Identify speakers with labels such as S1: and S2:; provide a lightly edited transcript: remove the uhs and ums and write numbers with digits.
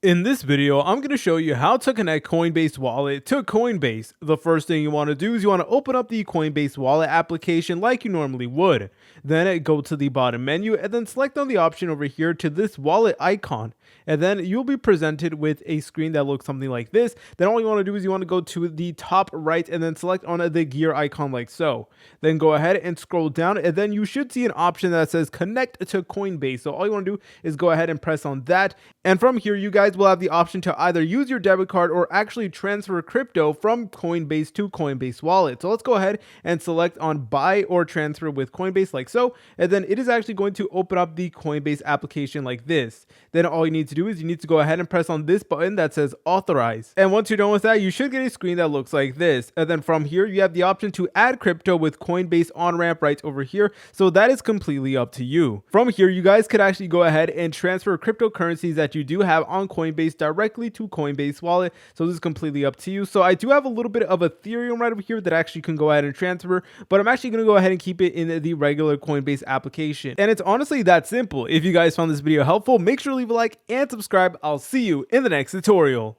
S1: In this video, I'm going to show you how to connect Coinbase Wallet to Coinbase. The first thing you want to do is you want to open up the Coinbase Wallet application like you normally would. Then go to the bottom menu and then select on the option over here to this wallet icon. And then you'll be presented with a screen that looks something like this. Then all you want to do is you want to go to the top right and then select on the gear icon like so. Then go ahead and scroll down and then you should see an option that says connect to Coinbase. So all you want to do is go ahead and press on that. And from here, you guys will have the option to either use your debit card or actually transfer crypto from Coinbase to Coinbase Wallet. So let's go ahead and select on buy or transfer with Coinbase like so. And then it is actually going to open up the Coinbase application like this. Then all you need to do is you need to go ahead and press on this button that says authorize. And once you're done with that, you should get a screen that looks like this. And then from here, you have the option to add crypto with Coinbase on ramp right over here. So that is completely up to you. From here, you guys could actually go ahead and transfer cryptocurrencies that you do have on Coinbase directly to Coinbase Wallet. So this is completely up to you. So I do have a little bit of Ethereum right over here that actually can go ahead and transfer, but I'm actually going to go ahead and keep it in the regular Coinbase application. And it's honestly that simple. If you guys found this video helpful, make sure to leave a like and subscribe. I'll see you in the next tutorial.